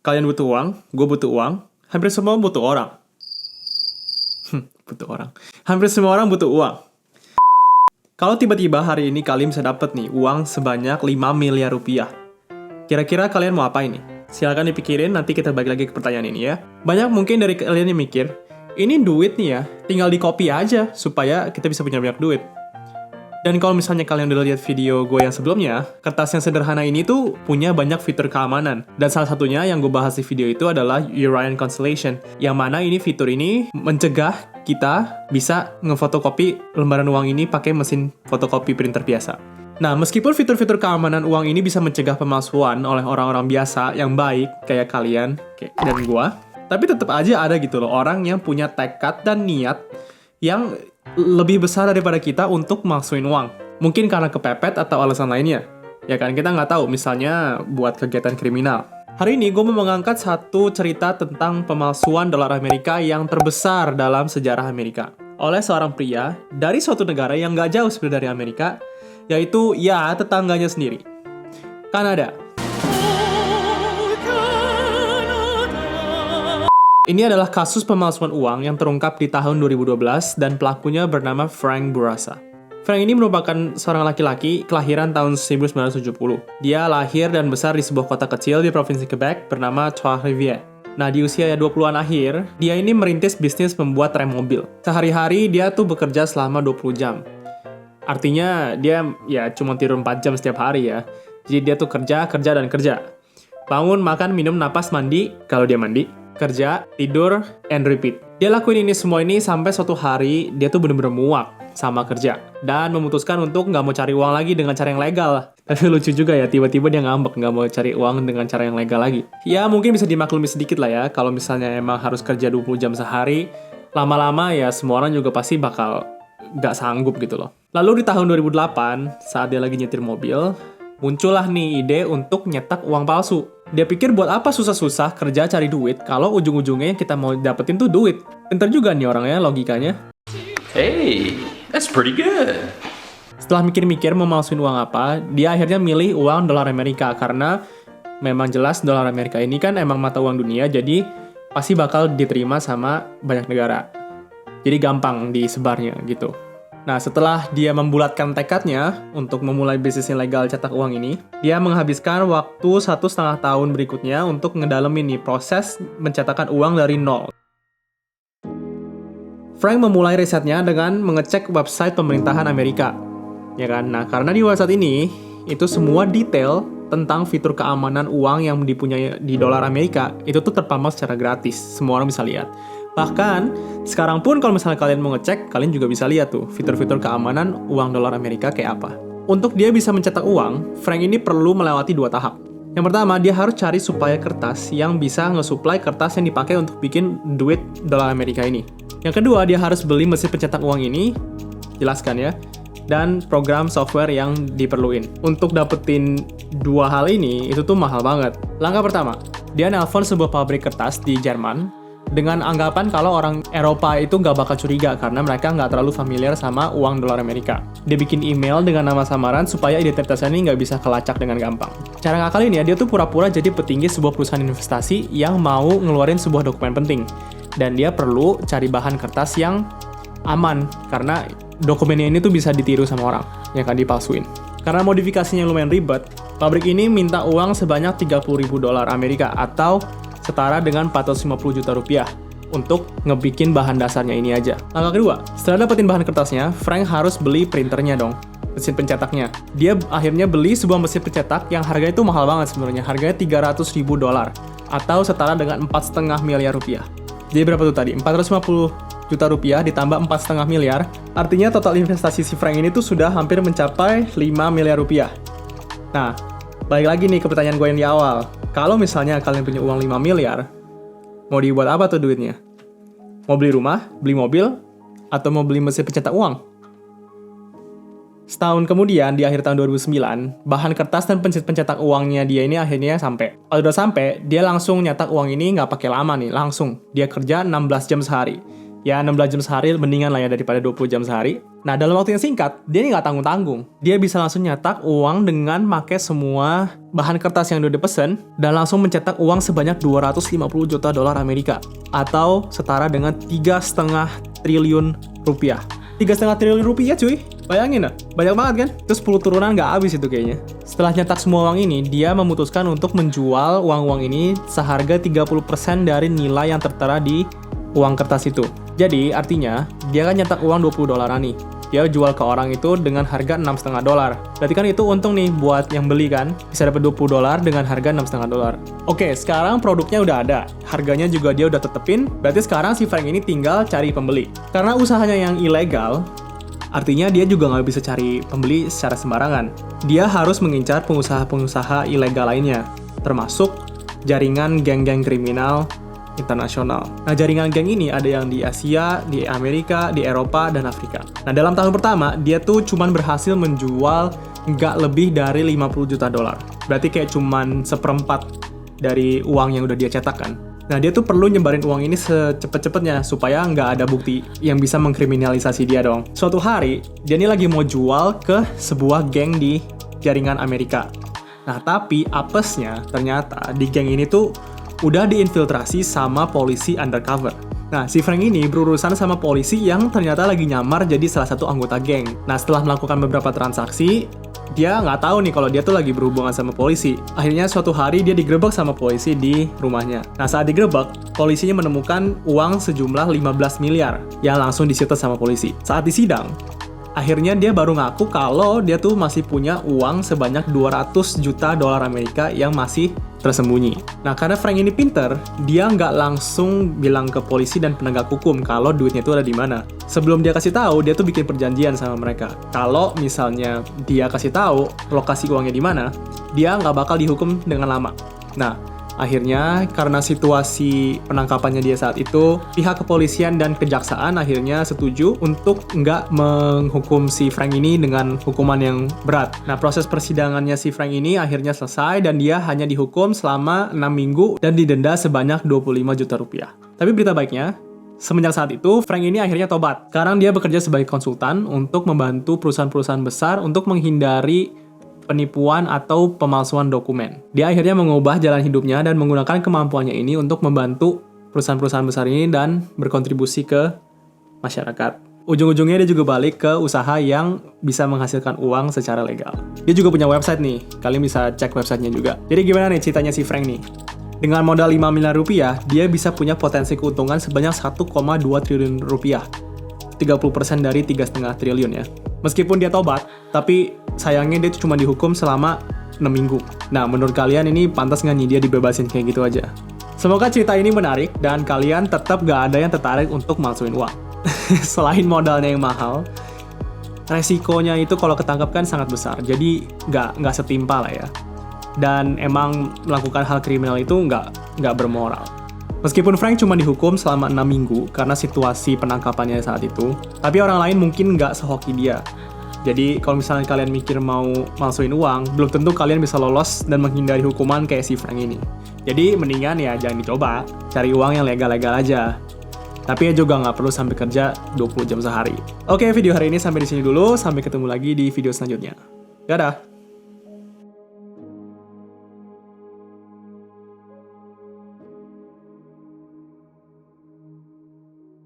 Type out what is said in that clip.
Kalian butuh uang, gue butuh uang, hampir semua butuh orang. Butuh orang. Hampir semua orang butuh uang. Kalau tiba-tiba hari ini kalian bisa dapat nih uang sebanyak 5 miliar rupiah. Kira-kira kalian mau apa ini? Silakan dipikirin, nanti kita balik lagi ke pertanyaan ini ya. Banyak mungkin dari kalian yang mikir, ini duit nih ya, tinggal di copy aja supaya kita bisa punya banyak duit. Dan kalau misalnya kalian udah lihat video gue yang sebelumnya, kertas yang sederhana ini tuh punya banyak fitur keamanan. Dan salah satunya yang gue bahas di video itu adalah Orion Constellation, yang mana ini fitur ini mencegah kita bisa ngefotokopi lembaran uang ini pakai mesin fotokopi printer biasa. Nah, meskipun fitur-fitur keamanan uang ini bisa mencegah pemalsuan oleh orang-orang biasa yang baik kayak kalian dan gue, tapi tetap aja ada gitu loh orang yang punya tekad dan niat yang lebih besar daripada kita untuk masukin uang. Mungkin karena kepepet atau alasan lainnya. Ya kan, kita nggak tahu, misalnya buat kegiatan kriminal. Hari ini gue mau mengangkat satu cerita tentang pemalsuan dolar Amerika yang terbesar dalam sejarah Amerika. Oleh seorang pria dari suatu negara yang nggak jauh sebenarnya dari Amerika, yaitu ya tetangganya sendiri, Kanada. Ini adalah kasus pemalsuan uang yang terungkap di tahun 2012 dan pelakunya bernama Frank Bourassa. Frank ini merupakan seorang laki-laki kelahiran tahun 1970. Dia lahir dan besar di sebuah kota kecil di provinsi Quebec bernama Trois-Rivières. Nah, di usia 20-an akhir, dia ini merintis bisnis membuat rem mobil. Sehari-hari dia tuh bekerja selama 20 jam. Artinya dia ya cuma tidur 4 jam setiap hari ya. Jadi dia tuh kerja dan kerja. Bangun, makan, minum, napas, mandi, kalau dia mandi. Kerja, tidur, and repeat. Dia lakuin ini semua ini sampai suatu hari dia tuh bener-bener muak sama kerja. Dan memutuskan untuk nggak mau cari uang lagi dengan cara yang legal. Tapi lucu juga ya, tiba-tiba dia ngambek nggak mau cari uang dengan cara yang legal lagi. Ya mungkin bisa dimaklumi sedikit lah ya, kalau misalnya emang harus kerja 20 jam sehari, lama-lama ya semua orang juga pasti bakal nggak sanggup gitu loh. Lalu di tahun 2008, saat dia lagi nyetir mobil, muncullah nih ide untuk nyetak uang palsu. Dia pikir buat apa susah-susah kerja cari duit kalau ujung-ujungnya yang kita mau dapetin tuh duit. Pinter juga nih orangnya, logikanya. Hey, that's pretty good. Setelah mikir-mikir mau masukin uang apa, dia akhirnya milih uang dolar Amerika karena memang jelas dolar Amerika ini kan emang mata uang dunia, jadi pasti bakal diterima sama banyak negara. Jadi gampang disebarnya gitu. Nah, setelah dia membulatkan tekadnya untuk memulai bisnis ilegal cetak uang ini, dia menghabiskan waktu 1,5 tahun berikutnya untuk ngedalemin nih proses mencetakkan uang dari nol. Frank memulai risetnya dengan mengecek website pemerintahan Amerika. Ya kan? Nah, karena di website ini, itu semua detail tentang fitur keamanan uang yang dipunyai di dolar Amerika, itu tuh terpampang secara gratis. Semua orang bisa lihat. Bahkan, sekarang pun kalau misalnya kalian mau ngecek, kalian juga bisa lihat tuh fitur-fitur keamanan uang dolar Amerika kayak apa. Untuk dia bisa mencetak uang, Frank ini perlu melewati 2 tahap. Yang pertama, dia harus cari supplier kertas yang bisa nge-supply kertas yang dipakai untuk bikin duit dolar Amerika ini. Yang kedua, dia harus beli mesin pencetak uang ini, jelaskan ya, dan program software yang diperluin. Untuk dapetin 2 hal ini, itu tuh mahal banget. Langkah pertama, dia nelpon sebuah pabrik kertas di Jerman, dengan anggapan kalau orang Eropa itu nggak bakal curiga karena mereka nggak terlalu familiar sama uang dolar Amerika. Dia bikin email dengan nama samaran supaya identitasnya ini nggak bisa kelacak dengan gampang. Cara ngakalin ya, dia tuh pura-pura jadi petinggi sebuah perusahaan investasi yang mau ngeluarin sebuah dokumen penting. Dan dia perlu cari bahan kertas yang aman, karena dokumennya ini tuh bisa ditiru sama orang, yang kan dipalsuin. Karena modifikasinya lumayan ribet, pabrik ini minta uang sebanyak 30.000 dolar Amerika atau setara dengan 450 juta rupiah untuk ngebikin bahan dasarnya ini aja. Langkah kedua, setelah dapetin bahan kertasnya, Frank harus beli printernya dong, mesin pencetaknya. Dia akhirnya beli sebuah mesin pencetak yang harganya itu mahal banget sebenarnya, harganya 300.000 dolar atau setara dengan 4,5 miliar rupiah. Jadi berapa tuh tadi? 450 juta rupiah ditambah 4,5 miliar, artinya total investasi si Frank ini tuh sudah hampir mencapai 5 miliar rupiah. Nah, balik lagi nih ke pertanyaan gue yang di awal. Kalau misalnya kalian punya uang 5 miliar, mau dibuat apa tuh duitnya? Mau beli rumah, beli mobil, atau mau beli mesin pencetak uang? Setahun kemudian, di akhir tahun 2009, bahan kertas dan mesin pencetak uangnya dia ini akhirnya sampai. Kalau udah sampai, dia langsung nyetak uang ini nggak pakai lama nih, langsung. Dia kerja 16 jam sehari. Ya 16 jam sehari mendingan lah ya daripada 20 jam sehari. Nah dalam waktu yang singkat, dia ini nggak tanggung-tanggung. Dia bisa langsung nyetak uang dengan pakai semua bahan kertas yang udah dipesen dan langsung mencetak uang sebanyak 250 juta dolar Amerika atau setara dengan 3,5 triliun rupiah. 3,5 triliun rupiah cuy, bayangin lah, banyak banget kan? Terus 10 turunan nggak habis itu kayaknya. Setelah nyetak semua uang ini, dia memutuskan untuk menjual uang-uang ini seharga 30% dari nilai yang tertera di uang kertas itu. Jadi artinya dia kan nyetak uang 20 dolaran nih. Dia jual ke orang itu dengan harga 6,5 dolar. Berarti kan itu untung nih buat yang beli kan. Bisa dapat 20 dolar dengan harga 6,5 dolar. Oke, sekarang produknya udah ada. Harganya juga dia udah tetepin. Berarti sekarang si Frank ini tinggal cari pembeli. Karena usahanya yang ilegal, artinya dia juga nggak bisa cari pembeli secara sembarangan. Dia harus mengincar pengusaha-pengusaha ilegal lainnya. Termasuk jaringan geng-geng kriminal internasional. Nah, jaringan geng ini ada yang di Asia, di Amerika, di Eropa, dan Afrika. Nah, dalam tahun pertama, dia tuh cuman berhasil menjual nggak lebih dari 50 juta dolar. Berarti kayak cuman seperempat dari uang yang udah dia cetak kan. Nah, dia tuh perlu nyebarin uang ini secepet-cepetnya supaya nggak ada bukti yang bisa mengkriminalisasi dia dong. Suatu hari, dia ini lagi mau jual ke sebuah geng di jaringan Amerika. Nah, tapi apesnya ternyata di geng ini tuh udah diinfiltrasi sama polisi undercover. Nah, si Frank ini berurusan sama polisi yang ternyata lagi nyamar jadi salah satu anggota geng. Nah, setelah melakukan beberapa transaksi, dia nggak tahu nih kalau dia tuh lagi berhubungan sama polisi. Akhirnya suatu hari dia digerebek sama polisi di rumahnya. Nah, saat digerebek, polisinya menemukan uang sejumlah 15 miliar yang langsung disita sama polisi. Saat disidang, akhirnya dia baru ngaku kalau dia tuh masih punya uang sebanyak 200 juta dolar Amerika yang masih tersembunyi. Nah, karena Frank ini pinter, dia nggak langsung bilang ke polisi dan penegak hukum kalau duitnya itu ada di mana. Sebelum dia kasih tahu, dia tuh bikin perjanjian sama mereka. Kalau misalnya dia kasih tahu lokasi uangnya di mana, dia nggak bakal dihukum dengan lama. Nah, akhirnya karena situasi penangkapannya dia saat itu, pihak kepolisian dan kejaksaan akhirnya setuju untuk nggak menghukum si Frank ini dengan hukuman yang berat. Nah, proses persidangannya si Frank ini akhirnya selesai dan dia hanya dihukum selama 6 minggu dan didenda sebanyak 25 juta rupiah. Tapi berita baiknya, semenjak saat itu, Frank ini akhirnya tobat. Sekarang dia bekerja sebagai konsultan untuk membantu perusahaan-perusahaan besar untuk menghindari penipuan atau pemalsuan dokumen. Dia akhirnya mengubah jalan hidupnya dan menggunakan kemampuannya ini untuk membantu perusahaan-perusahaan besar ini dan berkontribusi ke masyarakat. Ujung-ujungnya dia juga balik ke usaha yang bisa menghasilkan uang secara legal. Dia juga punya website nih, kalian bisa cek websitenya juga. Jadi gimana nih ceritanya si Frank nih? Dengan modal 5 miliar rupiah, dia bisa punya potensi keuntungan sebanyak 1,2 triliun rupiah. 30% dari 3,5 triliun ya. Meskipun dia tobat, tapi sayangnya dia cuma dihukum selama 6 minggu. Nah, menurut kalian ini pantas nggak nih dia dibebasin kayak gitu aja? Semoga cerita ini menarik dan kalian tetap gak ada yang tertarik untuk malsuin uang. Selain modalnya yang mahal, resikonya itu kalau ketangkap kan sangat besar. Jadi nggak setimpal lah ya. Dan emang melakukan hal kriminal itu nggak bermoral. Meskipun Frank cuma dihukum selama 6 minggu karena situasi penangkapannya saat itu, tapi orang lain mungkin nggak sehoki dia. Jadi kalau misalnya kalian mikir mau malsuin uang, belum tentu kalian bisa lolos dan menghindari hukuman kayak si Frank ini. Jadi mendingan ya jangan dicoba, cari uang yang legal-legal aja. Tapi ya juga nggak perlu sampai kerja 20 jam sehari. Oke, video hari ini sampai di sini dulu. Sampai ketemu lagi di video selanjutnya. Dadah!